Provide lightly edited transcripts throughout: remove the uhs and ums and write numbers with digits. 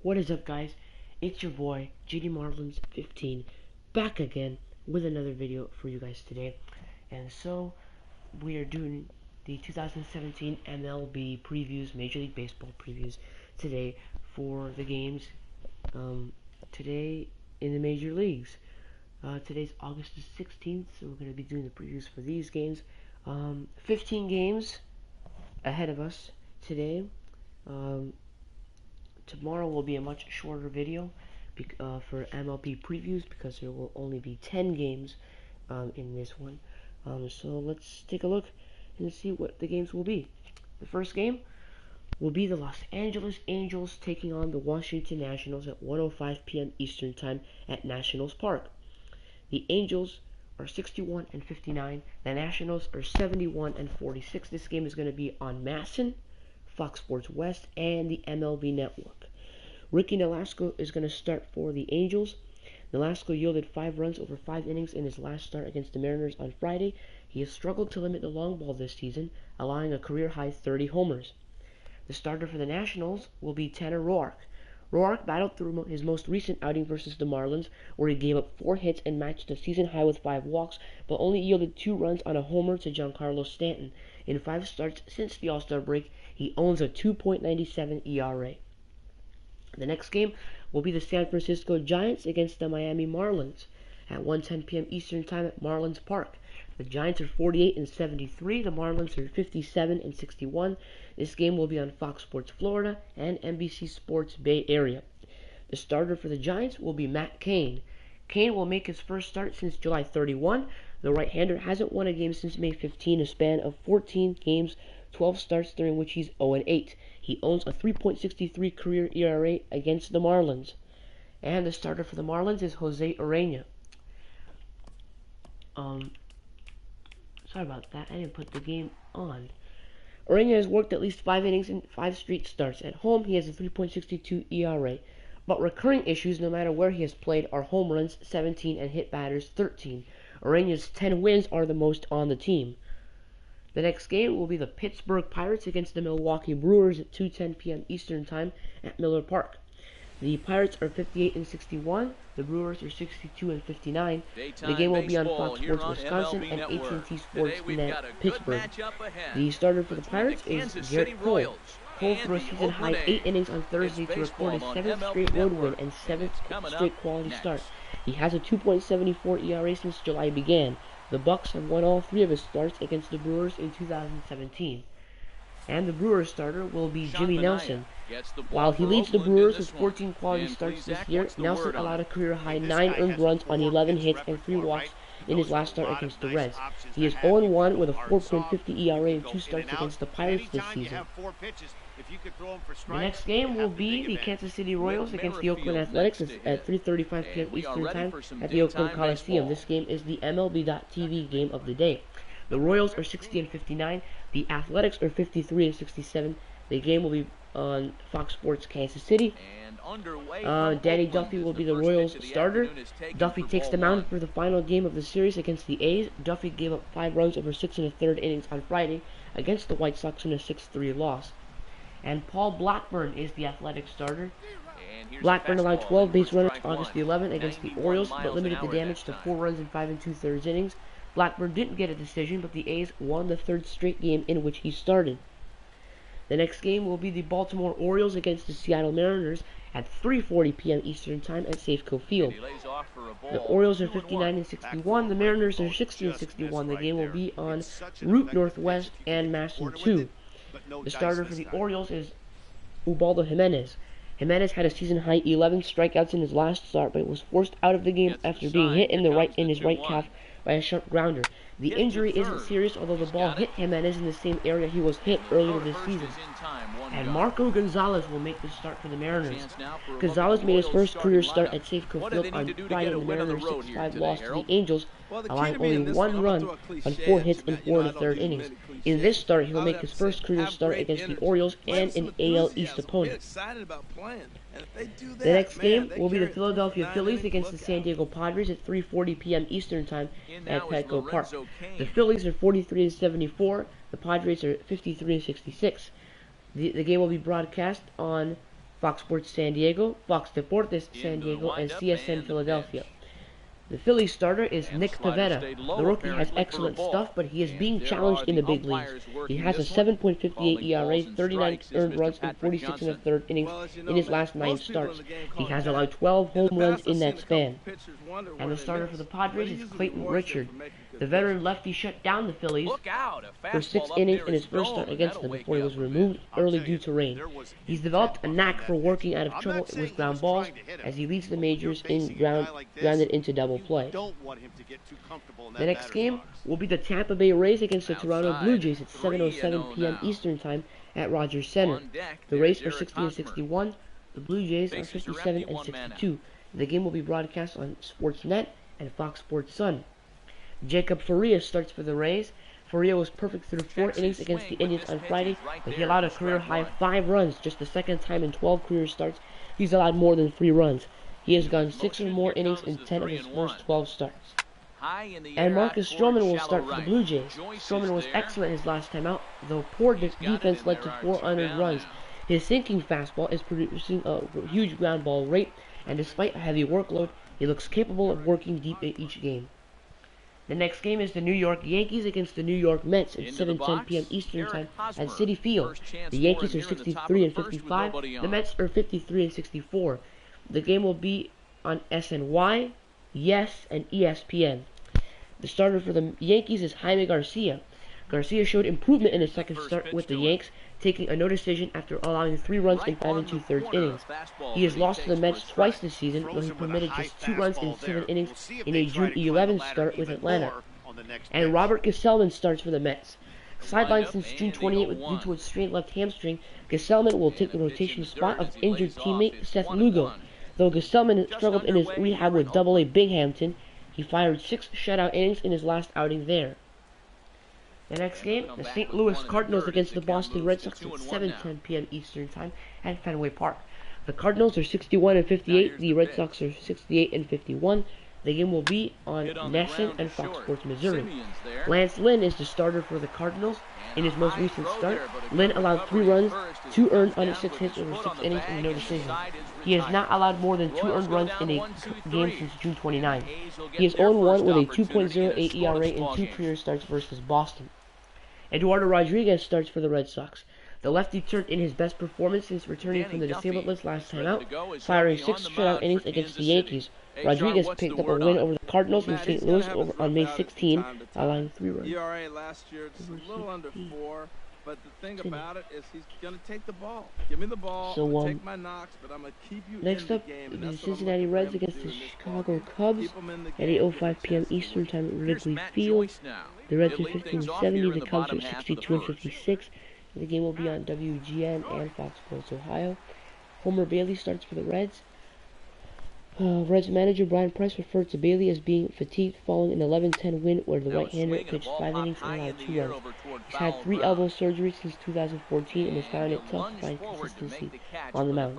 What is up, guys? It's your boy GD Marlins 15 back again with another video for you guys today. And so we are doing the 2017 MLB previews, Major League Baseball previews today for the games today in the major leagues. Today's August the 16th, so we're going to be doing the previews for these games. 15 games ahead of us today. Tomorrow will be a much shorter video for MLB previews because there will only be 10 games in this one. So let's take a look and see what the games will be. The first game will be the Los Angeles Angels taking on the Washington Nationals at 1:05 p.m. Eastern Time at Nationals Park. The Angels are 61-59. The Nationals are 71-46. This game is going to be on MASN, Fox Sports West, and the MLB Network. Ricky Nolasco is going to start for the Angels. Nolasco yielded 5 runs over 5 innings in his last start against the Mariners on Friday. He has struggled to limit the long ball this season, allowing a career-high 30 homers. The starter for the Nationals will be Tanner Roark. Roark battled through his most recent outing versus the Marlins, where he gave up 4 hits and matched a season high with 5 walks, but only yielded 2 runs on a homer to Giancarlo Stanton. In 5 starts since the All-Star break, he owns a 2.97 ERA. The next game will be the San Francisco Giants against the Miami Marlins at 1:10 p.m. Eastern Time at Marlins Park. The Giants are 48-73. The Marlins are 57-61. This game will be on Fox Sports Florida and NBC Sports Bay Area. The starter for the Giants will be Matt Cain. Cain will make his first start since July 31. The right-hander hasn't won a game since May 15, a span of 14 games, 12 starts during which he's 0-8. He owns a 3.63 career ERA against the Marlins. And the starter for the Marlins is Jose Urena. Sorry about that, I didn't put the game on. Urena has worked at least 5 innings in 5 straight starts. At home, he has a 3.62 ERA. But recurring issues, no matter where he has played, are home runs 17 and hit batters 13. Urena's 10 wins are the most on the team. The next game will be the Pittsburgh Pirates against the Milwaukee Brewers at 2:10 p.m. Eastern Time at Miller Park. The Pirates are 58-61. The Brewers are 62-59. The game will be on Fox Sports Wisconsin and AT&T Sportsnet Pittsburgh. The starter for the Pirates is Garrett Cole. Cole threw a season-high 8 innings on Thursday to record his 7th straight road win and 7th straight quality start. He has a 2.74 ERA since July began. The Bucks have won all 3 of his starts against the Brewers in 2017. And the Brewers starter will be Jimmy Nelson. While he leads the Brewers with 14 quality starts this year, Nelson allowed a career-high 9 earned runs on 11 hits and 3 walks in his last start against the Reds. He is 0-1 with a 4.50 ERA in 2 starts against the Pirates this season. The next game will be the Kansas City Royals against the Oakland Athletics at 3:35 p.m. Eastern Time at the Oakland Coliseum. This game is the MLB.TV game of the day. The Royals are 60-59. The Athletics are 53-67. The game will be on Fox Sports Kansas City. Danny Duffy will be the Royals starter. Duffy takes the mound for the final game of the series against the A's. Duffy gave up 5 runs over 6 1/3 innings on Friday against the White Sox in a 6-3 loss. And Paul Blackburn is the Athletic starter. Blackburn allowed 12 base runners August the 11th against the Orioles, but limited the damage to 4 runs in 5 2/3 innings. Blackburn didn't get a decision, but the A's won the 3rd straight game in which he started. The next game will be the Baltimore Orioles against the Seattle Mariners at 3:40 p.m. Eastern Time at Safeco Field. The Orioles are 59-61. The Mariners are 60-61. The game will be on Route Northwest and MASN 2. The starter for the Orioles is Ubaldo Jimenez. Jimenez had a season-high 11 strikeouts in his last start, but was forced out of the game after being hit in his right calf by a sharp grounder. The injury isn't serious, although the ball hit Jimenez in the same area he was hit earlier this season. And Marco Gonzalez will make the start for the Mariners. Gonzalez made his first career start at Safeco Field on Friday in the Mariners' 6-5 loss to the Angels, allowing only 1 run on 4 hits in 4 1/3 innings. In this start, he will make his first career start against the Orioles and an AL East opponent. The next game will be the Philadelphia Phillies against the San Diego Padres at 3:40 p.m. Eastern Time at Petco Park. The Phillies are 43-74. The Padres are 53-66. The game will be broadcast on Fox Sports San Diego, Fox Deportes San Diego, and CSN Philadelphia. The Phillies starter is Nick Pivetta. The rookie has excellent stuff, but he is being challenged in the big leagues. He has a 7.58 ERA, 39 earned runs, and 46 and a third innings in his last 9 starts. He has allowed 12 home runs in that span. And the starter for the Padres is Clayton Richard. The veteran lefty shut down the Phillies for 6 innings in his first start against them before he was removed early due to rain. He's developed a knack for working out of trouble with ground balls as he leads the majors in grounded into double play. The next game will be the Tampa Bay Rays against the Toronto Blue Jays at 7:07 p.m. Eastern Time at Rogers Center. The Rays are 60 and 61. The Blue Jays are 57 and 62. The game will be broadcast on Sportsnet and Fox Sports Sun. Jacob Faria starts for the Rays. Faria was perfect through 4 innings against the Indians on Friday, but he allowed a career-high 5 runs, just the second time in 12 career starts he's allowed more than 3 runs. He has gone 6 or more innings in 10 of his first 12 starts. And Marcus Stroman will start for the Blue Jays. Stroman was excellent his last time out, though poor defense led to 4 unearned runs. His sinking fastball is producing a huge ground ball rate, and despite a heavy workload, he looks capable of working deep in each game. The next game is the New York Yankees against the New York Mets at 7:10 p.m. Eastern Time at Citi Field. The Yankees are 63 and 55. The Mets are 53 and 64. The game will be on SNY, Yes, and ESPN. The starter for the Yankees is Jaime Garcia. Garcia showed improvement in his second start with the Yanks, taking a no decision after allowing 3 runs in 5 2/3 innings. He has lost to the Mets twice this season, though he permitted just 2 runs in 7 innings in a June 11th start with Atlanta. And Robert Gesellman starts for the Mets. Sidelined since June 28th due to a strained left hamstring, Gesellman will take the rotation spot of injured teammate Seth Lugo. Though Gesellman struggled in his rehab with Double-A Binghamton, he fired 6 shutout innings in his last outing there. The next game, the St. Louis Cardinals against the Boston Red Sox at 7:10 p.m. Eastern Time at Fenway Park. The Cardinals are 61 and 58. The Red Sox are 68 and 51. The game will be on NESN and Fox Sports Missouri. Lance Lynn is the starter for the Cardinals. In his most recent start, Lynn allowed 3 runs, 2 earned on 6 hits over 6 innings and no decision. He has not allowed more than 2 earned runs in a game since June 29. He is 0-1 with a 2.08 ERA in 2 career starts versus Boston. Eduardo Rodriguez starts for the Red Sox. The lefty turned in his best performance since returning from the disabled list last time out, firing 6 shutout innings against the Yankees. Rodriguez picked up a win over the Cardinals in St. Louis on May 16, allowing 3 runs. ERA last year, it's a little under 4, but the thing about it is he's going to take the ball. Give me the ball, So, take my knocks, but I'm going to keep you next in the up, game. the Cincinnati Reds against the Chicago Cubs at 8:05 p.m. Eastern Time at Wrigley Field. The Reds are 15 and 70, the Cubs are 62 and 56. The game will be on WGN and Fox Sports Ohio. Homer Bailey starts for the Reds. Reds manager Brian Price referred to Bailey as being fatigued following an 11-10 win where the right-hander pitched 5 innings and allowed 2 runs. He's had 3 elbow surgeries since 2014 and has found it tough to find consistency on the mound.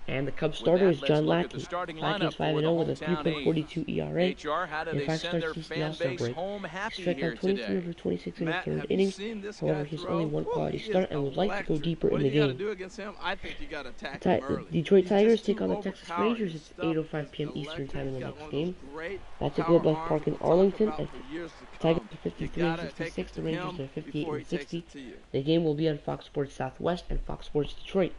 And the Cubs starter is John Lackey. Lackey is 5-0 with a 3.42 ERA in 5 starts since the All-Star break. He struck out 23 over 26 in the 3rd innings. However, he has only 1 quality start and would like to go deeper in the game. The Detroit Tigers take on the Texas Rangers at 8:05 p.m. Eastern Time in the next game. That's at Globe Life Park in Arlington. Tigers are 53 and 66. The Rangers are 58 and 60. The game will be on Fox Sports Southwest and Fox Sports Detroit.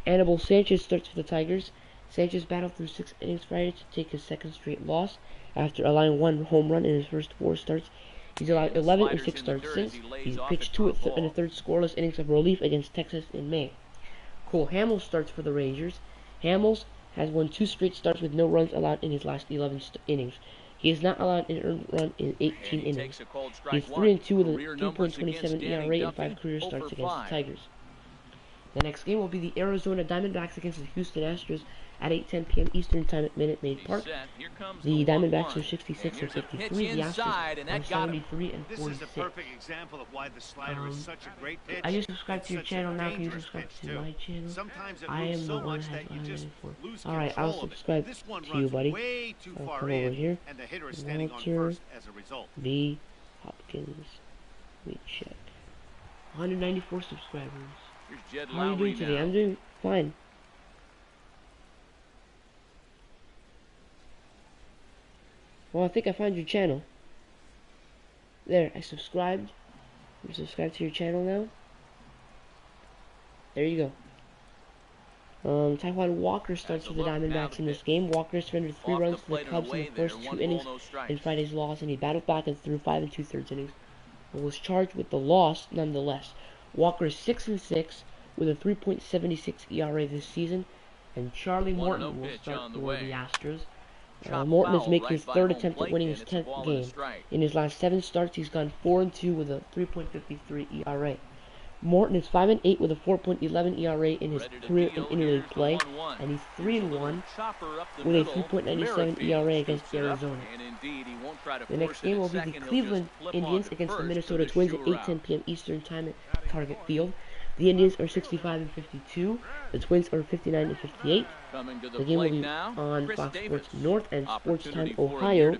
Anibal Sanchez starts for the Tigers. Sanchez battled through 6 innings Friday to take his 2nd straight loss after allowing 1 home run in his first 4 starts. He's allowed 11 in 6 starts since. He's pitched 2 and a 3rd scoreless innings of relief against Texas in May. Cole Hamels starts for the Rangers. Hamels has won 2 straight starts with no runs allowed in his last 11 innings. He has not allowed an earned run in 18 innings. He's 3-2 with a 3.27 ERA in 5 career starts against the Tigers. The next game will be the Arizona Diamondbacks against the Houston Astros at 8:10 p.m. Eastern Time at Minute Maid Park. The Diamondbacks are 66 and 53. The Astros are 73 and 46. I just subscribed to your channel now. Can you subscribe to my channel? I am the one that has unlimited for. Alright, I'll subscribe to you, buddy. I'll come over here. Walter B. Hopkins. Let me check. 194 subscribers. How are you doing today? I'm doing fine. Well, I think I found your channel. There, I subscribed. I'm subscribed to your channel now. There you go. Taijuan Walker starts for the Diamondbacks in this game. Walker surrendered 3 runs to the Cubs in the first 2 innings in Friday's loss, and he battled back and threw 5 2/3 innings, but was charged with the loss nonetheless. Walker is 6-6 with a 3.76 ERA this season, and Charlie Morton will start for the Astros. Morton is making his 3rd attempt at winning his 10th game. In his last 7 starts, he's gone 4-2 with a 3.53 ERA. Morton is 5-8 with a 4.11 ERA in his career in interleague play, and he's 3-1 with a 3.97 ERA against Arizona. The next game will be the Cleveland Indians against the Minnesota Twins at 8:10 p.m. Eastern Time at Target Field. The Indians are 65-52. The Twins are 59-58. The game will be on Fox Sports North and Sports Time Ohio.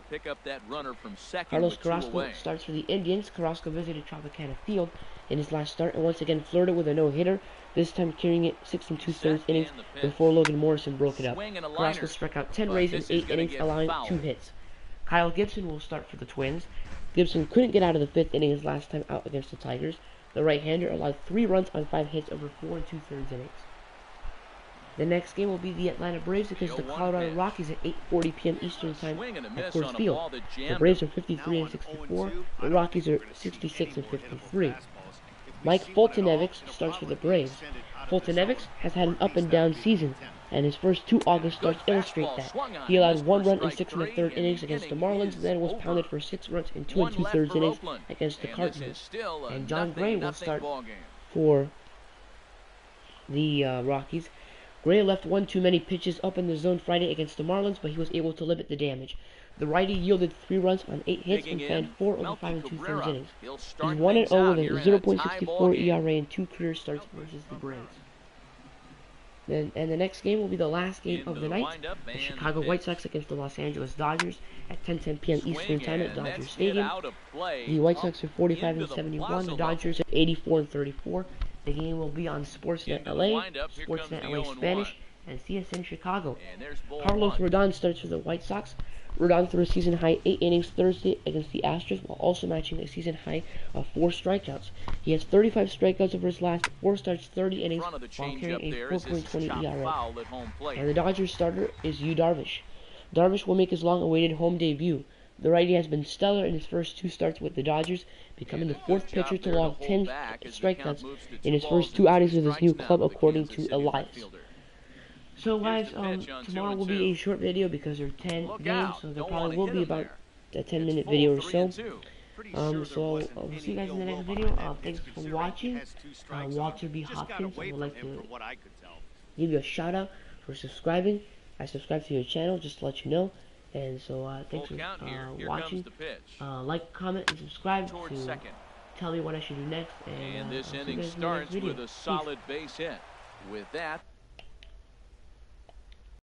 Carlos Carrasco starts for the Indians. Carrasco visited Tropicana Field in his last start and once again flirted with a no-hitter, this time carrying it 6 2/3 innings before Logan Morrison broke it up. Carrasco struck out 10 Rays in 8 innings, allowing 2 hits. Kyle Gibson will start for the Twins. Gibson couldn't get out of the 5th inning his last time out against the Tigers. The right-hander allowed 3 runs on 5 hits over 4 2/3 innings. The next game will be the Atlanta Braves against the Colorado Rockies at 8:40 p.m. Eastern Time at Coors Field. The Braves are 53-64. The Rockies are 66-53. Mike Foltynewicz starts for the Braves. Foltynewicz has had an up-and-down season, and his first 2 August starts illustrate that. He allowed 1 run in 6 1/3 innings against the Marlins, then was pounded for 6 runs in 2 2/3 innings against the Cardinals. And John Gray will start for the Rockies. Gray left 1 too many pitches up in the zone Friday against the Marlins, but he was able to limit the damage. The righty yielded 3 runs on 8 hits and fanned 4 over 5 2/3 innings. He's 1-0 with a 0.64 ERA in 2 career starts versus the Braves. And the next game will be the last game of the night. The Chicago White Sox against the Los Angeles Dodgers at 10:10 p.m. Eastern Time at Dodger Stadium. The White Sox are 45-71. The Dodgers are 84-34. The game will be on Sportsnet LA, Sportsnet LA Spanish, and CSN Chicago. Carlos Rodon starts for the White Sox. Rodon threw a season-high 8 innings Thursday against the Astros while also matching a season-high of 4 strikeouts. He has 35 strikeouts over his last 4 starts, 30 innings, while carrying a 4.20 ERA. And the Dodgers starter is Yu Darvish. Darvish will make his long-awaited home debut. The righty has been stellar in his first 2 starts with the Dodgers, becoming the 4th pitcher to log 10 strikeouts in his first 2 outings with his new club, according to Elias. So guys, tomorrow will be a short video because there are 10 games, so there probably will be about a 10-minute video or so. So we'll see you guys in the next video. Thanks for watching. Walter B. Hopkins, I would like to give you a shout out for subscribing. I subscribe to your channel just to let you know. And so thanks for watching. Like, comment, and subscribe to tell me what I should do next. And this inning starts with a solid base hit. With that.